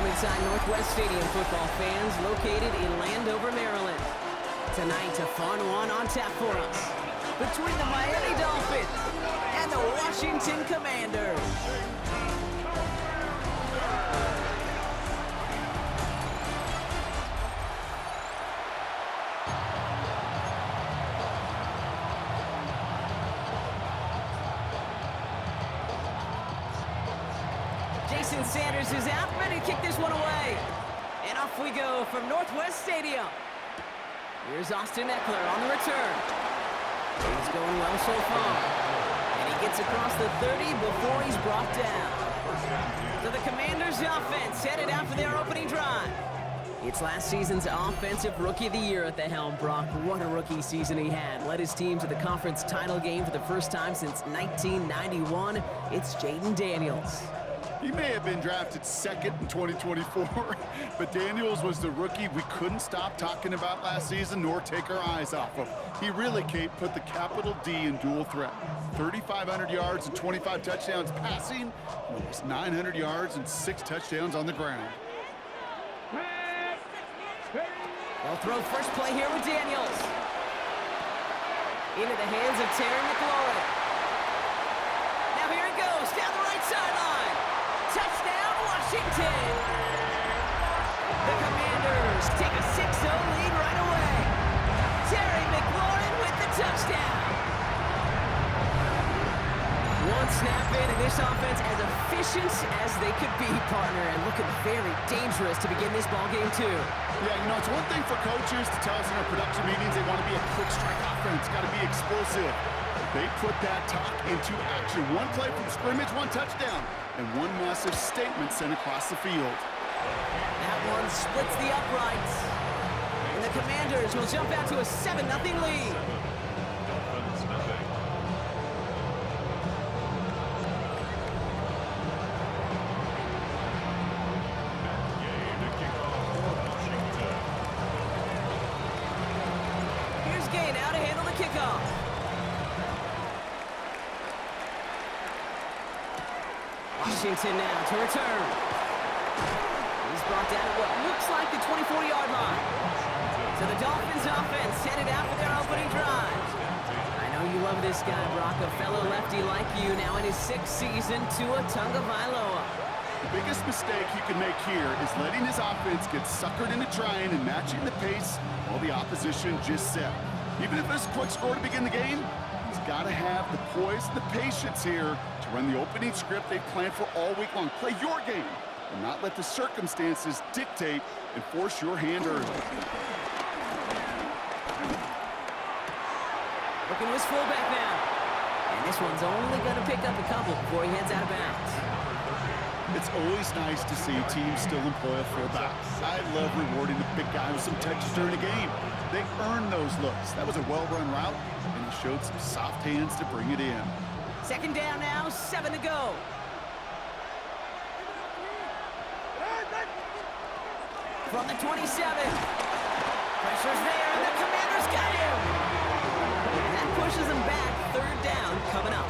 Welcome inside Northwest Stadium, football fans, located in Landover, Maryland. Tonight, a fun one on tap for us between the Miami Dolphins and the Washington Commanders. Jason Sanders is out, ready to kick this one away. And off we go from Northwest Stadium. Here's Austin Eckler on the return. He's going well so far. And he gets across the 30 before he's brought down. So the Commanders' offense headed out for their opening drive. It's last season's Offensive Rookie of the Year at the helm. Brock, what a rookie season he had. Led his team to the conference title game for the first time since 1991. It's Jaden Daniels. He may have been drafted second in 2024, but Daniels was the rookie we couldn't stop talking about last season nor take our eyes off of. He really, Kate, put the capital D in dual threat. 3,500 yards and 25 touchdowns passing, almost 900 yards and 6 touchdowns on the ground. They'll throw first play here with Daniels. Into the hands of Terry McLaurin. Now here it goes, down the right sideline. Touchdown, Washington! The Commanders take a 6-0 lead right away. Terry McLaurin with the touchdown. One snap in, and this offense as efficient as they could be, partner, and looking very dangerous to begin this ball game too. Yeah, you know, it's one thing for coaches to tell us in our production meetings they want to be a quick strike offense, got to be explosive. They put that talk into action. One play from scrimmage, one touchdown, and one massive statement sent across the field. That one splits the uprights. And the Commanders will jump out to a 7-0 lead. Here's Gay now to handle the kickoff. Washington now to return. He's brought down at what looks like the 24-yard line. So the Dolphins offense headed out for their opening drive. I know you love this guy, Brock, a fellow lefty like you, now in his 6th season, Tua Tagovailoa. The biggest mistake he could make here is letting his offense get suckered into trying and matching the pace while the opposition just set. Even if it's a quick score to begin the game, he's got to have the poise and the patience here to run the opening script they've planned for all week long. Play your game and not let the circumstances dictate and force your hand early. Looking to his fullback now. And this one's only going to pick up a couple before he heads out of bounds. It's always nice to see teams still employ a fullback. I love rewarding the big guy with some touches during a game. They earn those looks. That was a well-run route, and he showed some soft hands to bring it in. Second down now, 7 to go. From the 27. Pressure's there, and the Commanders got him. And that pushes him back. Third down coming up.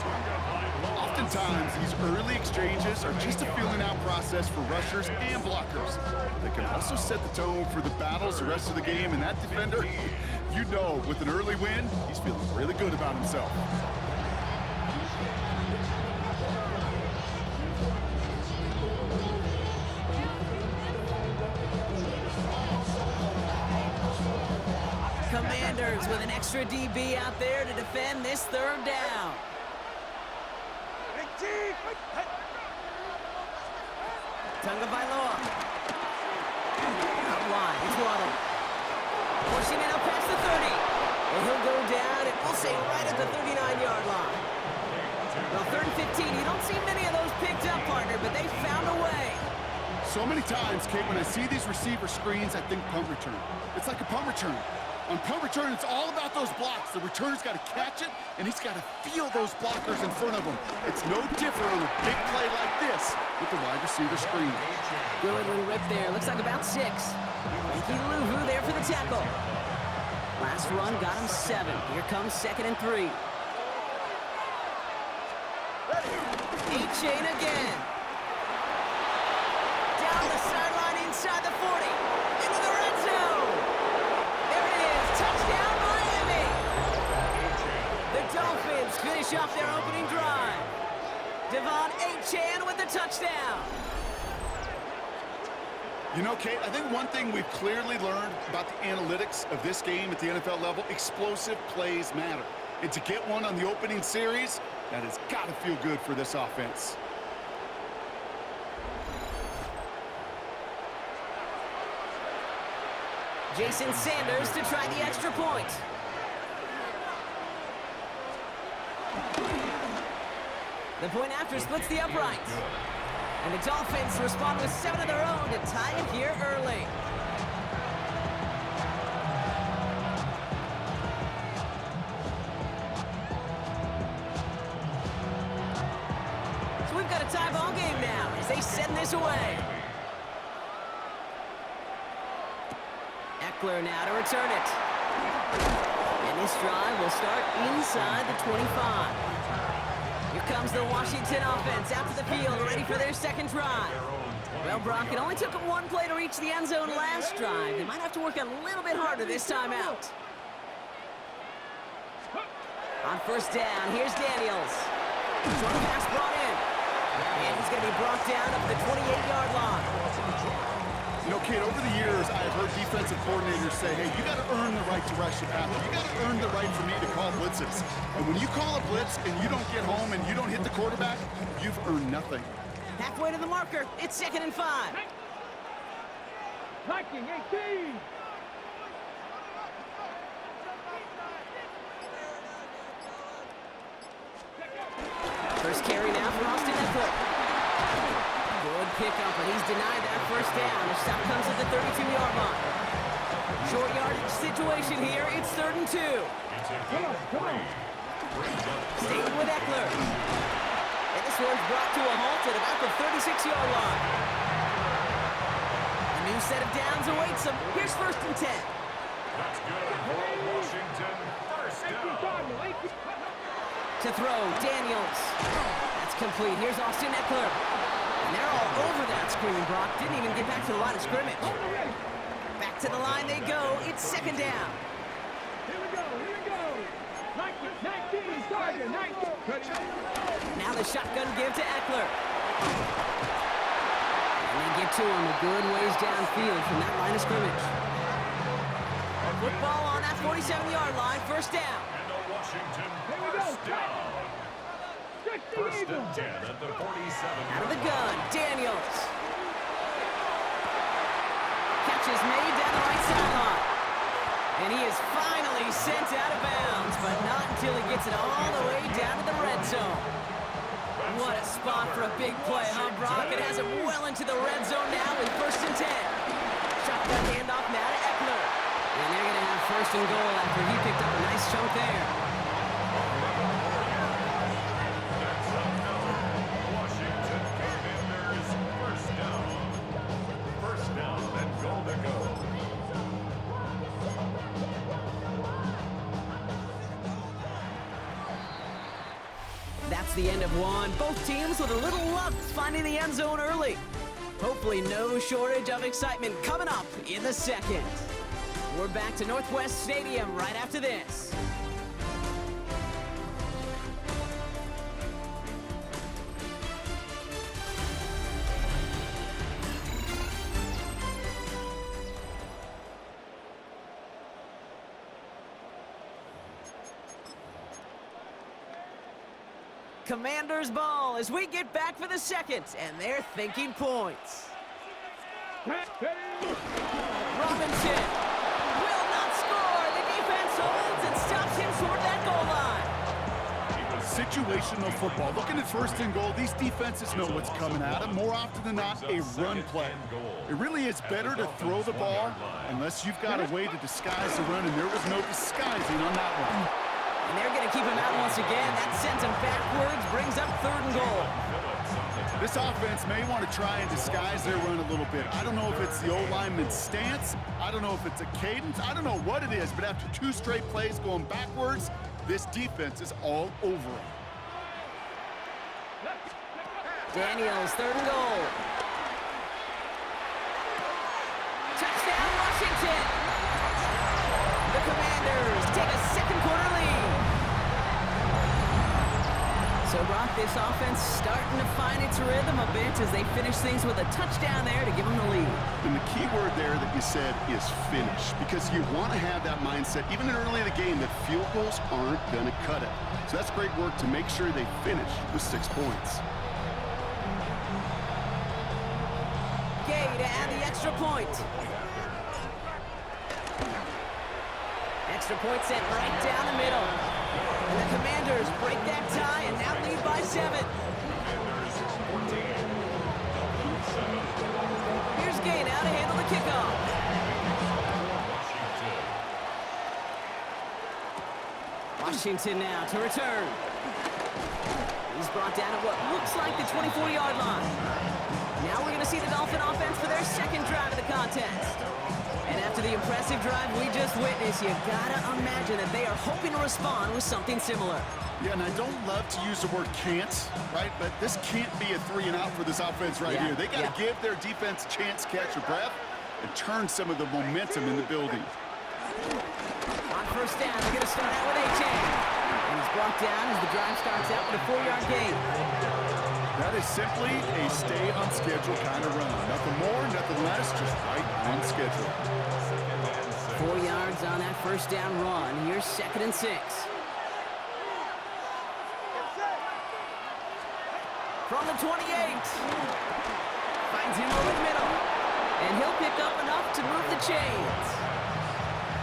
Oftentimes, these early exchanges are just a feeling-out process for rushers and blockers. They can also set the tone for the battles the rest of the game, and that defender, you know, with an early win, he's feeling really good about himself. Commanders with an extra DB out there to defend this third down. Tagovailoa. Out wide, it's Waddle. Pushing it up past the 30. And he'll go down, and we'll say right at the 39-yard line. Well, 3rd and 15, you don't see many of those picked up, partner, but they found a way. So many times, Kate, when I see these receiver screens, I think punt return. It's like a punt return. On punt return, it's all about those blocks. The returner's got to catch it, and he's got to feel those blockers in front of him. It's no different on a big play like this with the wide receiver screen. Good little rip there. Looks like about 6. Frankie Louvu there for the tackle. Last run got him 7. Here comes 2nd and 3. A-chain again. Down the sideline. finish off their opening drive. Devon Achane with the touchdown. You know, Kate, I think one thing we've clearly learned about the analytics of this game at the NFL level, explosive plays matter. And to get one on the opening series, that has got to feel good for this offense. Jason Sanders to try the extra point. The point after splits the upright. And the Dolphins respond with 7 of their own to tie it here early. So we've got a tie ball game now as they send this away. Eckler now to return it. And this drive will start inside the 25. Here comes the Washington offense out to the field, ready for their second drive. Well, Brock, it only took them 1 play to reach the end zone last drive. They might have to work a little bit harder this time out. On first down, here's Daniels. Short pass brought in. And he's going to be brought down up the 28-yard line. You know, Kate, over the years, I've heard defensive coordinators say, hey, you got to earn the right to rush the passer. You got to earn the right for me to call blitzes. And when you call a blitz and you don't get home and you don't hit the quarterback, you've earned nothing. Halfway to the marker, it's 2nd and 5. Viking 18. First carry now for Austin Eckler. Good pickup, but he's denied that first down. The stop comes at the 32-yard line. Short yardage situation here. It's 3rd and 2. Come on. Staying with Eckler. And this one's brought to a halt at about the 36-yard line. A new set of downs awaits him. Here's 1st and 10. That's good for Washington. First down. To throw, Daniels. That's complete. Here's Austin Eckler. And they're all over that screaming, Brock. Didn't even get back to the line of scrimmage. Back to the line they go. It's 2nd down. Here we go. 19, Tiger, 19. Now the shotgun give to Eckler. And they get to him a good ways downfield from that line of scrimmage. Football on that 47-yard line. First down. And the Washington Here we go. first down. First and 10 at the 47. Out of the gun, Daniels. Catch is made down the right sideline. And he is finally sent out of bounds, but not until he gets it all the way down to the red zone. What a spot for a big play, huh, Brock? It has him well into the red zone now with 1st and 10. Shotgun handoff now to Eckler. And they're going to have 1st and goal after he picked up a nice chunk there. Washington Commanders first down. First down and goal to go. That's the end of one. Both teams with a little luck finding the end zone early. Hopefully no shortage of excitement coming up in the second. We're back to Northwest Stadium right after this. Commanders ball as we get back for the second, and they're thinking points. Robinson will not score. The defense holds and stops him short that goal line. Situational football. Looking at 1st and goal, these defenses know what's coming at them. More often than not, a run play. It really is better to throw the ball unless you've got a way to disguise the run, and there was no disguising on that one. And they're going to keep him out once again. That sends him backwards, brings up 3rd and goal. This offense may want to try and disguise their run a little bit. I don't know if it's the O-lineman's stance. I don't know if it's a cadence. I don't know what it is, but after 2 straight plays going backwards, this defense is all over it. Daniels, 3rd and goal. Touchdown, Washington. The Commanders take a second quarter lead. So, Brock, this offense starting to find its rhythm a bit as they finish things with a touchdown there to give them the lead. And the key word there that you said is finish, because you want to have that mindset, even early in the game, that field goals aren't going to cut it. So that's great work to make sure they finish with 6 points. Gay to add the extra point. Extra point sent right down the middle. And the Commanders break that tie and now lead by 7. Here's Gay now to handle the kickoff. Washington now to return. He's brought down at what looks like the 24-yard line. Now we're going to see the Dolphin offense for their second drive of the contest. And after the impressive drive we just witnessed, you gotta imagine that they are hoping to respond with something similar. Yeah, and I don't love to use the word can't, right? But this can't be a 3-and-out for this offense right here. They got to give their defense a chance to catch their breath and turn some of the momentum in the building. On first down, they're going to start out with A-Chain. And he's brought down as the drive starts out with a 4-yard gain. That is simply a stay on schedule kind of run. Nothing more, nothing less, just right on schedule. 4 yards on that first down run. Here's 2nd and 6. From the 28. Finds him over the middle. And he'll pick up enough to move the chains.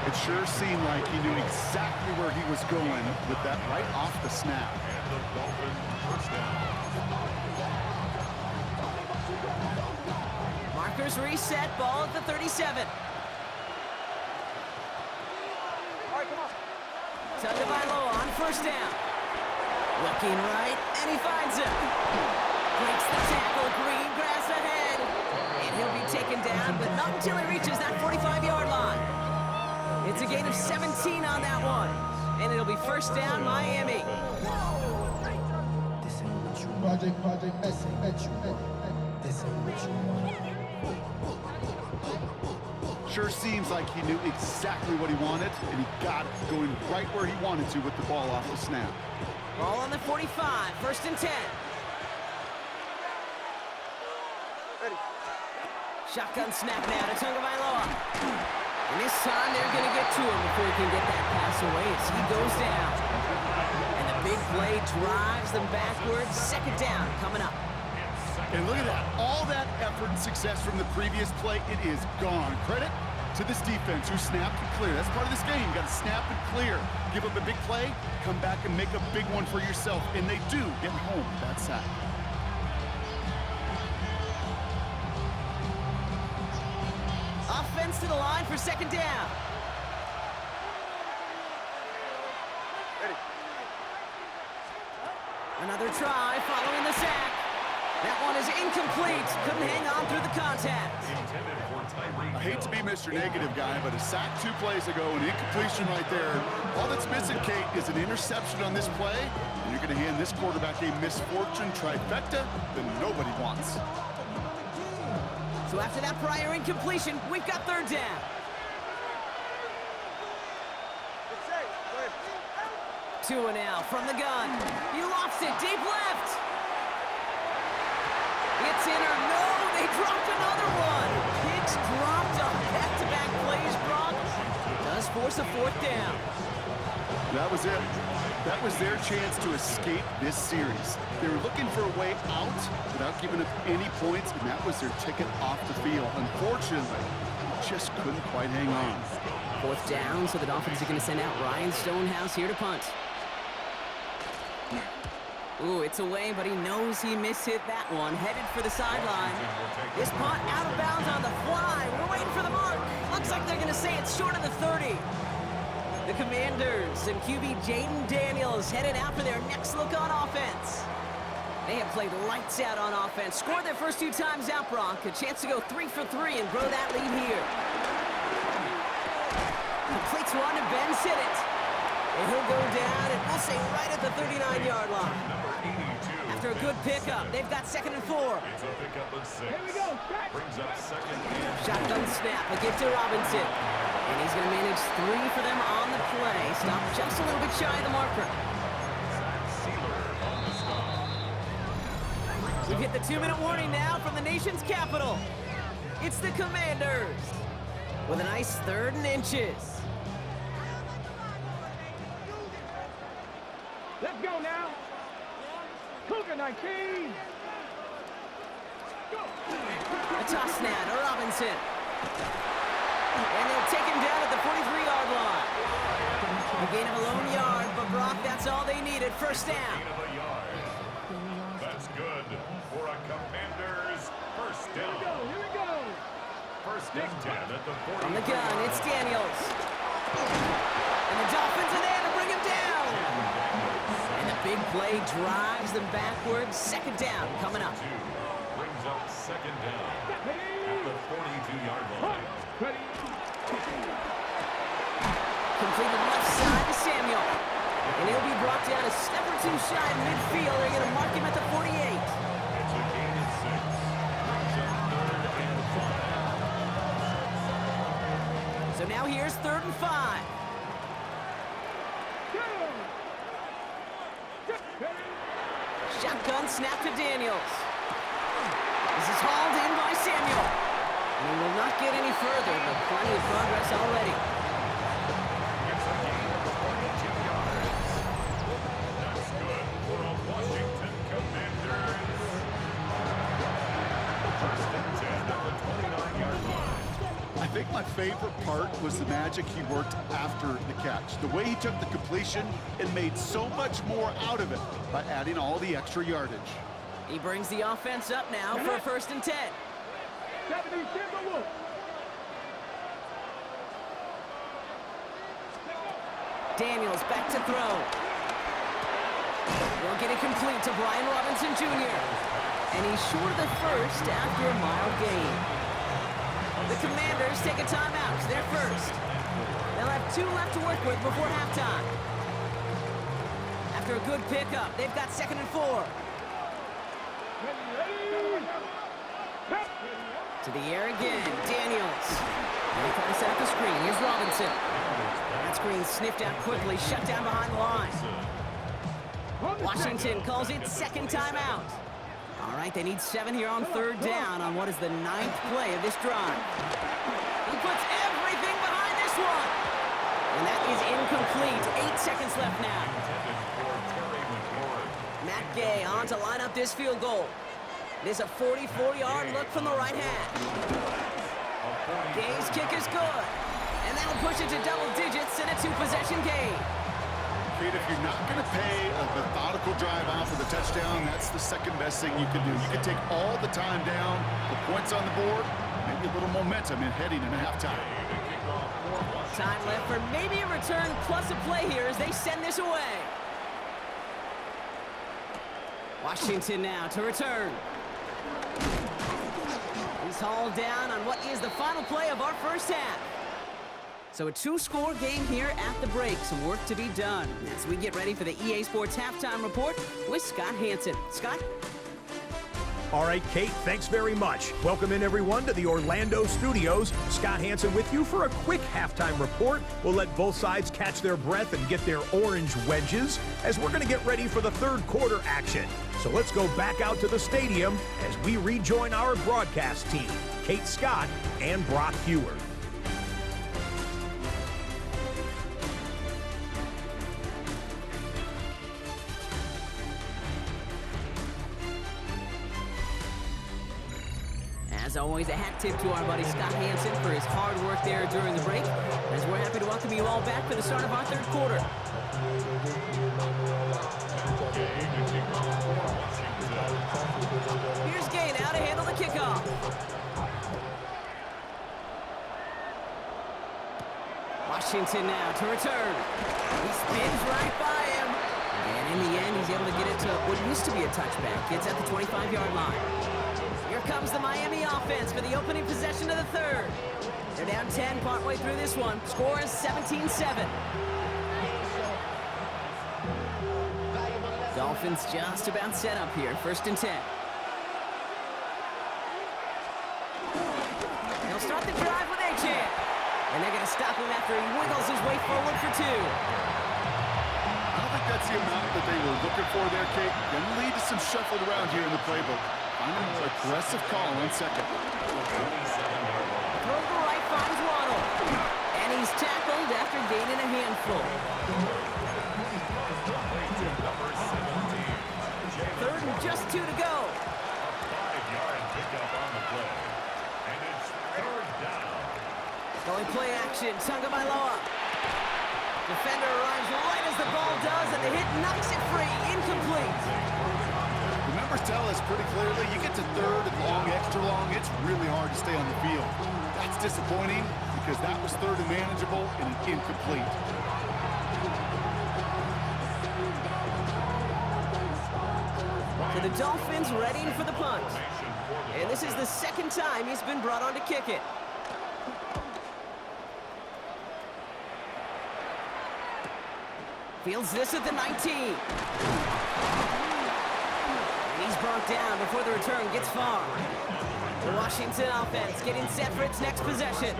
It sure seemed like he knew exactly where he was going with that right off the snap. And the Dolphins first down. Markers reset, ball at the 37. Tagovailoa on first down. Looking right, and he finds him. Breaks the tackle, green grass ahead. And he'll be taken down, but not until he reaches that 45-yard line. It's a gain of 17 on that one. And it'll be first down, Miami. Project Messi, this ain't what you want. Sure seems like he knew exactly what he wanted, and he got it, going right where he wanted to with the ball off the snap. Ball on the 45, 1st and 10. Shotgun snap now to Tagovailoa. And this time they're going to get to him before he can get that pass away as he goes down. And the big play drives them backwards. 2nd down coming up. And look at that. All that effort and success from the previous play, it is gone. Credit to this defense who snapped and clear. That's part of this game. You got to snap and clear. Give up a big play, come back and make a big one for yourself. And they do get home with that sack. Offense to the line for 2nd down. Another try following the sack. That one is incomplete. Couldn't hang on through the contact. I hate to be Mr. Negative guy, but a sack 2 plays ago, an incompletion right there. All that's missing, Kate, is an interception on this play, and you're going to hand this quarterback a misfortune trifecta that nobody wants. So after that prior incompletion, we've got 3rd down. Tua now from the gun. He lofts it deep left. It's in or no, they dropped another one. Kicks dropped on back-to-back plays, Brock. Does force a 4th down. That was it. That was their chance to escape this series. They were looking for a way out without giving up any points, and that was their ticket off the field. Unfortunately, just couldn't quite hang on. 4th down, so the Dolphins are going to send out Ryan Stonehouse here to punt. Ooh, it's away, but he knows he mishit that one. Headed for the sideline. This punt out of bounds on the fly. We're waiting for the mark. Looks like they're going to say it's short of the 30. The Commanders and QB Jaden Daniels headed out for their next look on offense. They have played lights out on offense. Scored their first 2 times out, Brock. A chance to go 3 for 3 and grow that lead here. Completes one to Ben Sinnott. And he'll go down, and we'll say right at the 39-yard line. After a good pickup, they've got 2nd and 4. It's a pickup of 6. Here we go. Brings up 2nd and Shotgun snap, a gift to Robinson. And he's going to manage 3 for them on the play. Stop just a little bit shy of the marker. Sealer on the stop. We've hit the 2-minute warning now from the nation's capital. It's the Commanders with a nice 3rd and inches. Let's go now. Cougar 19. Go. A toss now to Robinson. And they'll take him down at the 43-yard line. A gain of a lone yard, but Brock, that's all they needed. First down. Gain of a yard. That's good for a Commanders first Here we go. down. Here we go. First and 10 at the 40. On the gun, it's Daniels. And the Dolphins are there to bring him down. And the big play drives them backwards. Second down coming up. Brings up second down at the 42-yard line. Ready. Completed left side to Samuel. And he'll be brought down a step or two shy of midfield. They're going to mark him at the 48. It's a gain of 6. Brings up 3rd and 5. So now here's 3rd and 5. Go. Ready. Shotgun snap to Daniels. This is hauled in by Samuel. And he will not get any further, but plenty of progress already. It's a gain of 22 yards. That's good for a Washington Commanders. First and 10 at the 29-yard line. I think my favorite part was the magic he worked after the catch. The way he took the completion and made so much more out of it by adding all the extra yardage. He brings the offense up now for a 1st and 10. 70 Timberwolves. Daniels back to throw. Will get it complete to Brian Robinson Jr. And he's short of the first after a mild gain. The Commanders take a timeout. They're first. They'll have 2 left to work with before halftime. After a good pickup, they've got 2nd and 4. To the air again, Daniels. And they try to set up the screen. Here's Robinson. That screen sniffed out quickly, shut down behind the line. Washington calls it 2nd timeout. All right, they need 7 here on 3rd down on what is the 9th play of this drive. He puts everything behind this one. And that is incomplete. 8 seconds left now. Matt Gay on to line up this field goal. It is a 44-yard look from the right hand. Gay's kick is good. And that'll push it to double digits in a 2-possession game. Kate, if you're not going to pay a methodical drive off with a touchdown, that's the second best thing you can do. You can take all the time down, the points on the board, maybe a little momentum in heading into halftime. Time left for maybe a return plus a play here as they send this away. Washington now to return. He's hauled down on what is the final play of our first half. So a 2-score game here at the break. Some work to be done as we get ready for the EA Sports Halftime Report with Scott Hansen. Scott? All right, Kate, thanks very much. Welcome in, everyone, to the Orlando studios. Scott Hansen with you for a quick halftime report. We'll let both sides catch their breath and get their orange wedges as we're going to get ready for the 3rd quarter action. So let's go back out to the stadium as we rejoin our broadcast team, Kate Scott and Brock Hewer. As always, a hat tip to our buddy Scott Hansen for his hard work there during the break, as we're happy to welcome you all back for the start of our 3rd quarter. Here's Gay now to handle the kickoff. Washington now to return. He spins right by him. And in the end, he's able to get it to what used to be a touchback. It's at the 25-yard line. Here comes the Miami offense for the opening possession of the 3rd. They're down 10 partway through this one. Score is 17-7. Dolphins just about set up here. 1st and 10. They'll start the drive with Achane. And they're going to stop him after he wiggles his way forward for 2. I don't think that's the amount that they were looking for there, Kate. Going to lead to some shuffled around here in the playbook. find a more aggressive call on second. Throw to right finds Waddle. And he's tackled after gaining a handful. Third and just 2 to go. 5-yard pickup on the play. And it's third down. Going play action, Tagovailoa. Defender arrives right as the ball does, and the hit knocks it free. Incomplete. The numbers tell us pretty clearly, you get to third and long, extra long, it's really hard to stay on the field. That's disappointing because that was third and manageable and an incomplete. So the Dolphins readying for the punt. And this is the second time he's been brought on to kick it. Fields this at the 19. And he's brought down before the return gets far. The Washington offense getting set for its next possession.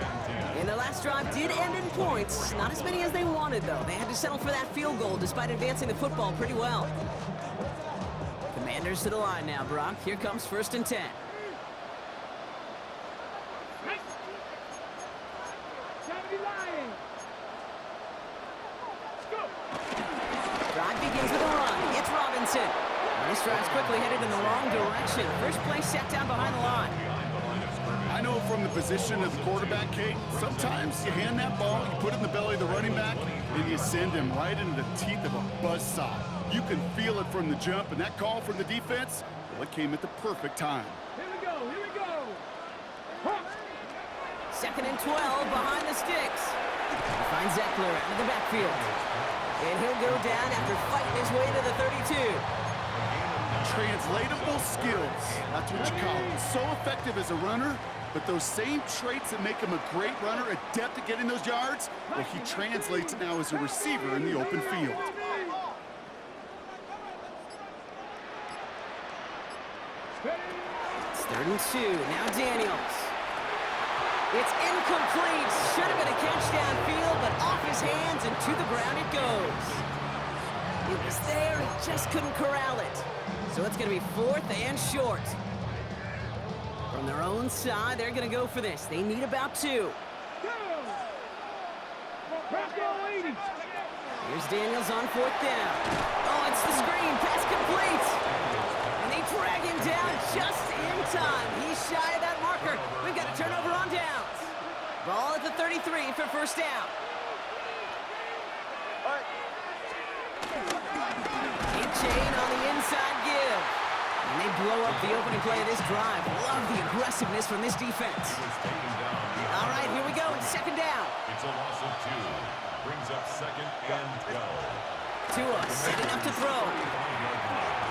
And the last drive did end in points. Not as many as they wanted, though. They had to settle for that field goal despite advancing the football pretty well. Commanders to the line now, Brock. Here comes 1st and 10. Drive begins with a run. It's Robinson. And this drive's quickly headed in the wrong direction. First play set down behind the line. I know from the position of the quarterback, Kate, sometimes you hand that ball, you put it in the belly of the running back, and you send him right into the teeth of a buzzsaw. You can feel it from the jump, and that call from the defense, well, it came at the perfect time. Here we go, here we go. 2nd and 12 behind the sticks. He finds Eckler out of the backfield. And he'll go down after fighting his way to the 32. Translatable skills, that's what you call it. So effective as a runner, but those same traits that make him a great runner, adept at getting those yards, well, he translates it now as a receiver in the open field. It's 3rd and 2. Now Daniels. It's incomplete. Should have been a catch downfield, but off his hands and to the ground it goes. It was there, he just couldn't corral it. So it's going to be 4th and short. From their own side, they're going to go for this. They need about 2. Here's Daniels on 4th down. Oh, it's the screen. Pass complete. And they drag him down just in time. He's shy of that marker. We've got a turnover on downs. Ball at the 33 for 1st down. Chain on the inside give. And they blow up the opening play of this drive. Love the aggressiveness from this defense. All right, here we go. 2nd down. It's a loss of 2. Brings up 2nd and 12. Tua setting up to throw.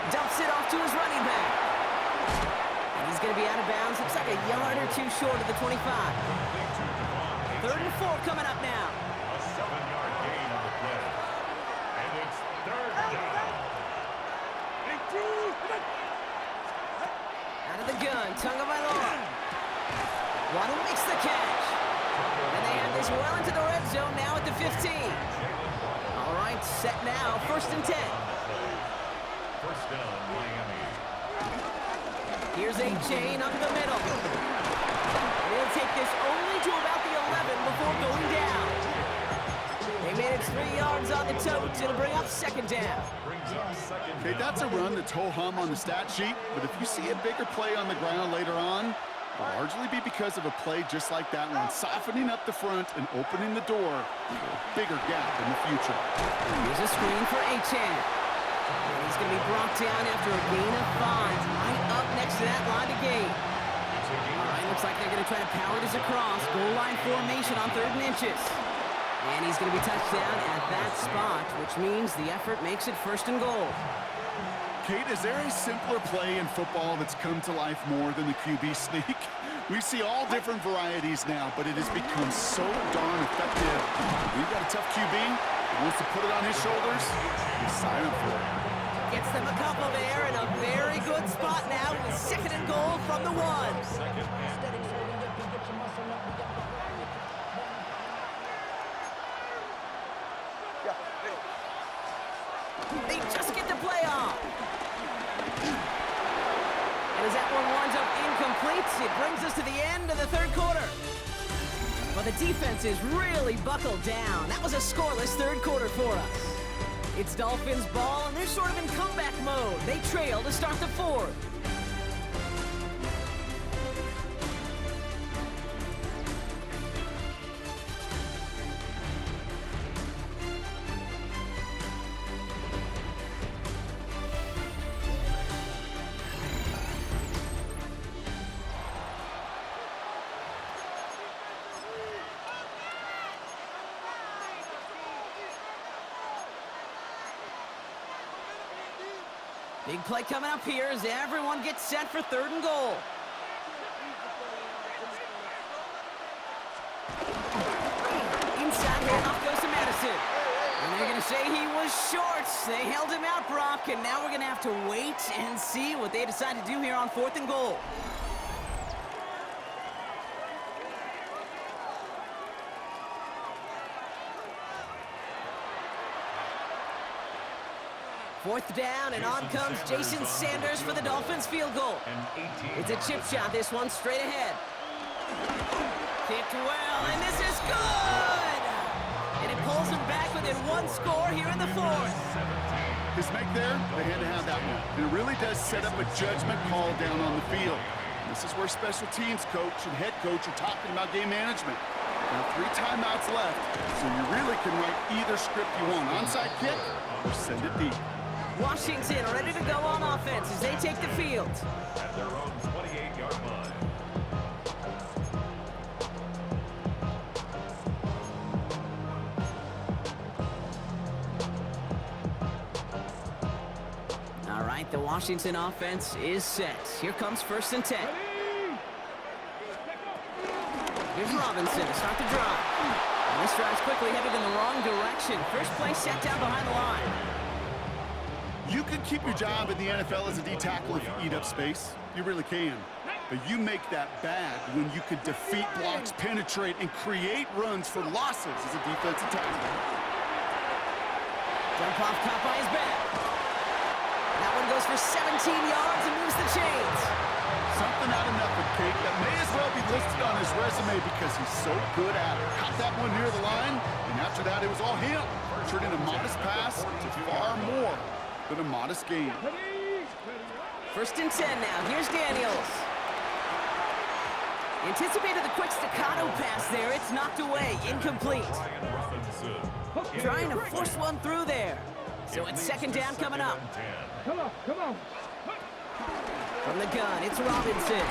Dumps it off to his running back. And he's going to be out of bounds. Looks like a yard or 2 short of the 25. 3rd and 4 coming up now. A 7-yard gain on the play. And it's 3rd down. Out of the gun, Tagovailoa. Waddle makes the catch. And they have this well into the red zone now at the 15. All right, set now, 1st and 10. 1st down, Miami. Here's a chain up the middle. And he'll take this only to about the 11 before going down. They made it 3 yards on the tote. It'll bring up 2nd down. Okay, that's a run that's ho-hum on the stat sheet, but if you see a bigger play on the ground later on, it'll largely be because of a play just like that one, softening up the front and opening the door for a bigger gap in the future. Here's a screen for Achane. And he's going to be brought down after a gain of 5, right up next to that line of gain. All right, looks like they're going to try to power this across. Goal line formation on 3rd and inches. And he's going to be touched down at that spot, which means the effort makes it 1st and goal. Kate, is there a simpler play in football that's come to life more than the QB sneak? We see all different varieties now, but it has become so darn effective. We've got a tough QB who wants to put it on his shoulders. You sign up for it. Gets them a couple there in a very good spot now with 2nd and goal from the 1. They just get the play off. And as that one winds up incomplete, it brings us to the end of the third quarter. But the defense is really buckled down. That was a scoreless third quarter for us. It's Dolphins ball, and they're sort of in comeback mode. They trail to start the fourth. Big play coming up here as everyone gets set for third and goal. Inside handoff goes to Madison. And they're going to say he was short. They held him out, Brock, and now we're going to have to wait and see what they decide to do here on fourth and goal. Fourth down, and on comes Jason Sanders for the Dolphins field goal. It's a chip shot, this one straight ahead. Kicked well, and this is good! And it pulls them back within one score here in the fourth. His make there, they had to have that one. And it really does set up a judgment call down on the field. This is where special teams coach and head coach are talking about game management. There are 3 timeouts left, so you really can write either script you want. Onside kick or send it deep. Washington ready to go on offense as they take the field. At their own 28-yard line. All right, the Washington offense is set. Here comes 1st and 10. Here's Robinson to start the drive. And this drive's quickly headed in the wrong direction. First play set down behind the line. You can keep your job in the NFL as a D-tackle if you eat up space. You really can. But you make that bad when you could defeat blocks, penetrate, and create runs for losses as a defensive tackle. Dump off caught by his back. That one goes for 17 yards and moves the chains. Something out of nothing, Kate, that may as well be listed on his resume because he's so good at it. Caught that one near the line, and after that it was all him. Turning a modest pass to far more than a modest game. 1st and 10 now. Here's Daniels. Anticipated the quick staccato pass there. It's knocked away. Incomplete. Trying to force one through there. So it's 2nd down coming up. Come on, come on. From the gun, it's Robinson.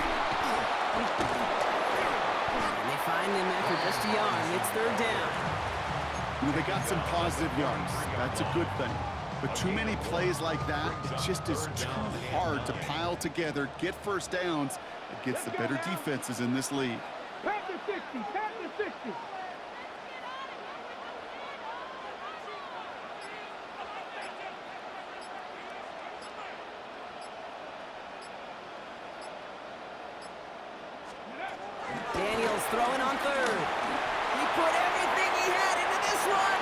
And they find him after just a yard. It's 3rd down. You know, they got some positive yards. That's a good thing. But too many plays like that, it just is too hard to pile together, get first downs against the better defenses in this league. Tap to 60, tap to 60. Daniels throwing on 3rd. He put everything he had into this one.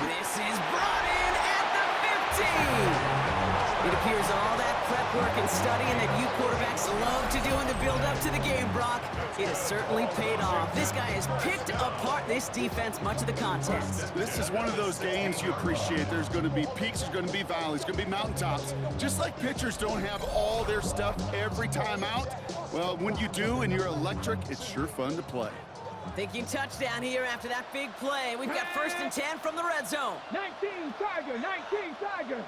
This is brought in at the 15. It appears all that prep work and studying that you quarterbacks love to do in the build-up to the game, Brock, it has certainly paid off. This guy has picked apart this defense much of the contest. This is one of those games you appreciate. There's going to be peaks, there's going to be valleys, there's going to be mountaintops. Just like pitchers don't have all their stuff every time out, well, when you do and you're electric, it's sure fun to play. Thinking touchdown here after that big play. We've got 1st and 10 from the red zone. 19 Tiger, 19 Tiger.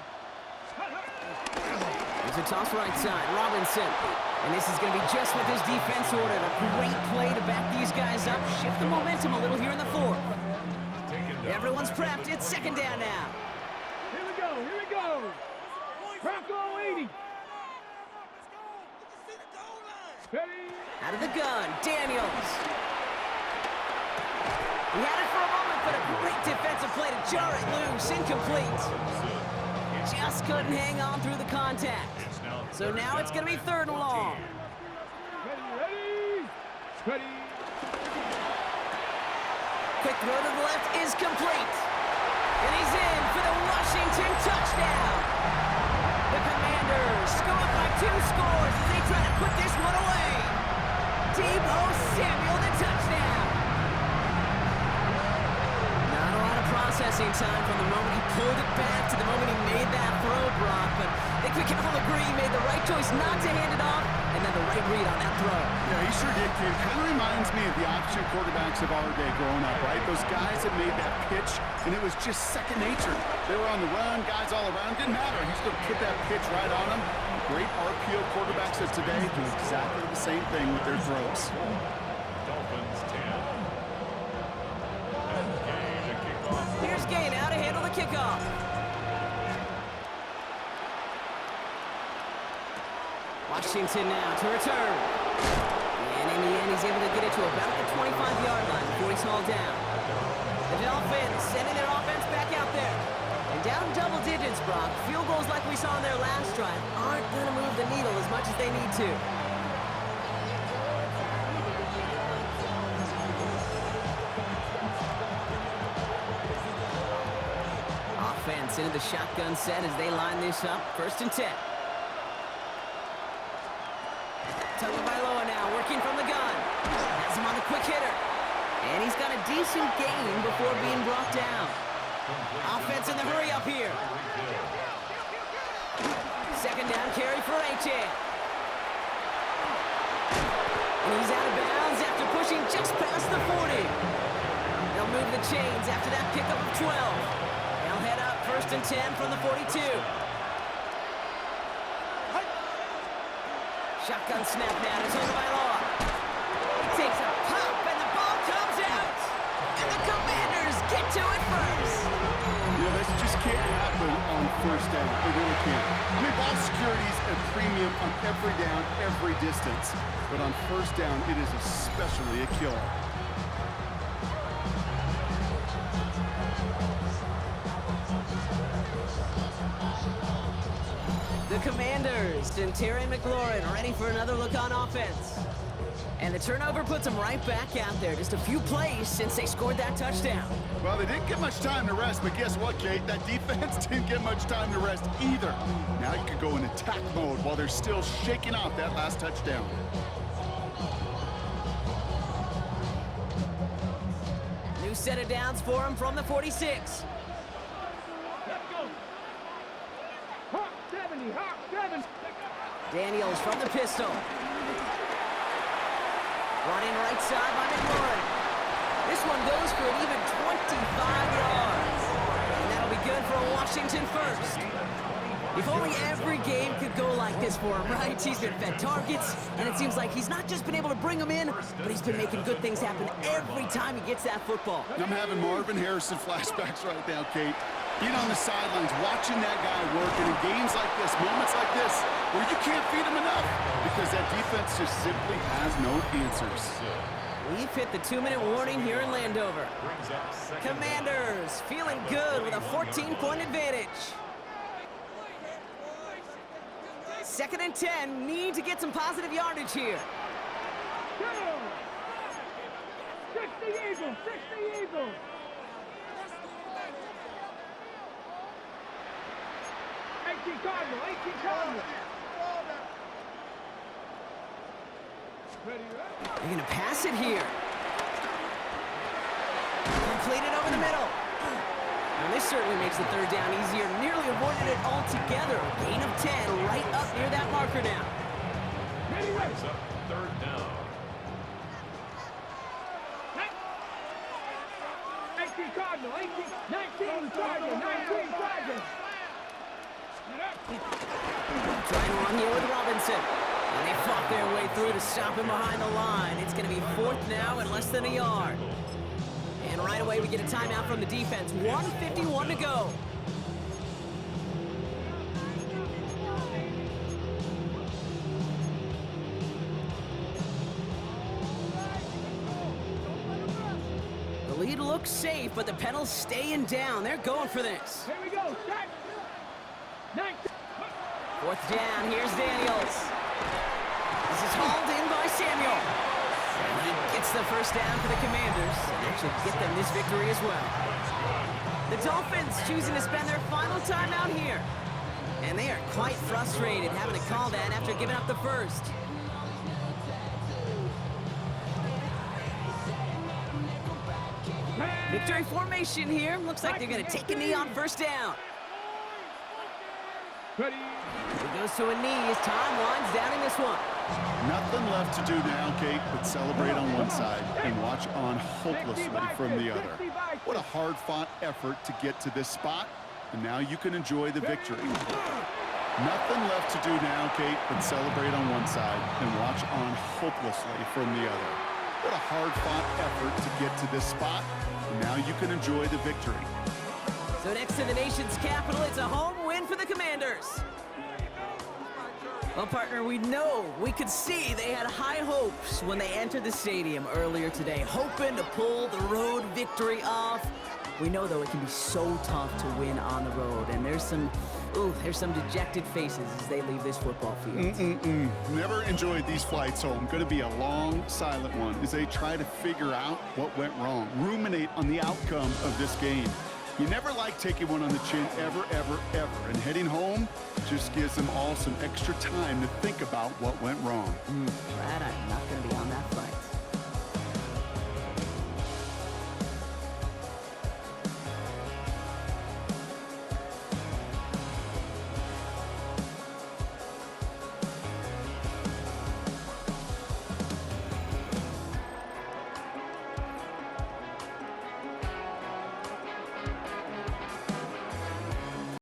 There's a toss right side, Robinson. And this is going to be just what this defense ordered. A great play to back these guys up, shift the momentum a little here in the 4th. Everyone's prepped. It's 2nd down now. Here we go, here we go. Bronco 80. Ready? Out of the gun, Daniels. He had it for a moment, but a great defensive play to jar it loose. Incomplete. Just couldn't hang on through the contact. So now it's going to be 3rd and long. Ready, ready. Quick throw to the left is complete. And he's in for the Washington touchdown. The Commanders Commanders go up by 2 scores as they try to put this one away. Deebo Samuel, the touchdown. Not a lot of processing time from the moment he pulled it back to the moment he made that throw, Brock, but I think we can all agree he made the right choice not to hand it off, and then the right read on that throw. Yeah, he sure did, kid. Kind of reminds me of the option quarterbacks of our day growing up, right? Those guys that made that pitch, and it was just second nature. They were on the run, guys all around. Didn't matter. He's going to put that pitch right on them. Great RPO quarterbacks of today do exactly the same thing with their throws. Dolphins 10. And Gay to kick off. Here's Gay now to handle the kickoff. Washington now to return. And in the end, he's able to get it to about the 25-yard line before he's hauled down. The Dolphins sending their offense back out there. And down double digits, Brock. Field goals like we saw in their last drive aren't going to move the needle as much as they need to. Offense into the shotgun set as they line this up. 1st and 10. Tagovailoa now working from the gun. Has him on the quick hitter. And he's got a decent gain before being brought down. Offense in the hurry up here. 2nd down carry for Achan. And he's out of bounds after pushing just past the 40. They'll move the chains after that pickup of 12. They'll head up 1st and 10 from the 42. Shotgun snap now to Tagovailoa. He takes a pop and the ball comes out. And the Commanders get to it first. Yeah, this just can't happen on 1st down. It really can't. I mean, ball security is a premium on every down, every distance. But on 1st down, it is especially a killer. The Commanders and Terry McLaurin ready for another look on offense. And the turnover puts them right back out there. Just a few plays since they scored that touchdown. Well, they didn't get much time to rest, but guess what, Kate? That defense didn't get much time to rest either. Now you can go in attack mode while they're still shaking off that last touchdown. New set of downs for him from the 46. Let's go. Hawk 70, Hawk 7. Daniels from the pistol. Running right side by McLaurin. This one goes for an even 25 yards. And that'll be good for a Washington first. If only every game could go like this for him, right? He's been fed targets, and it seems like he's not just been able to bring them in, but he's been making good things happen every time he gets that football. I'm having Marvin Harrison flashbacks right now, Kate. Being on the sidelines, watching that guy work, and in games like this, moments like this, where you can't feed him enough because that defense just simply has no answers. We've hit the 2-minute warning here in Landover. Commanders feeling good with a 14-point advantage. 2nd and 10, need to get some positive yardage here. Go! 60 Eagles, 60 Eagles. Cardinal, 18 Cardinal. They're going to pass it here. Completed over the middle. And this certainly makes the 3rd down easier. Nearly avoided it altogether. Gain of 10 right up near that marker now. Brings up 3rd down. 18 Cardinal, 19 Sergeant, 19 Sergeant. Trying to run here with Robinson. And they fought their way through to stop him behind the line. It's going to be 4th now and less than a yard. And right away we get a timeout from the defense. 1:51 to go. The lead looks safe, but the pedal's staying down. They're going for this. Here we go, set. 19. 4th down, here's Daniels. This is hauled in by Samuel. And he gets the 1st down for the Commanders and actually get them this victory as well. The Dolphins choosing to spend their final time out here. And they are quite frustrated having to call that after giving up the first. Victory formation here. Looks like they're going to take a knee on first down. Ready. He goes to a knee as time winds down in this one. Nothing left to do now, Kate, but celebrate on one side and watch on hopelessly from the other. What a hard-fought effort to get to this spot, and now you can enjoy the victory. Nothing left to do now, Kate, but celebrate on one side and watch on hopelessly from the other. What a hard-fought effort to get to this spot, and now you can enjoy the victory. So next to the nation's capital, it's a home win for the Commanders. Well, partner, we could see they had high hopes when they entered the stadium earlier today, hoping to pull the road victory off. We know, though, it can be so tough to win on the road, and there's some dejected faces as they leave this football field. Never enjoyed these flights home. Going to be a long, silent one as they try to figure out what went wrong, ruminate on the outcome of this game. You never like taking one on the chin, ever, ever, ever. And heading home just gives them all some extra time to think about what went wrong. Glad I'm not going to be on that flight.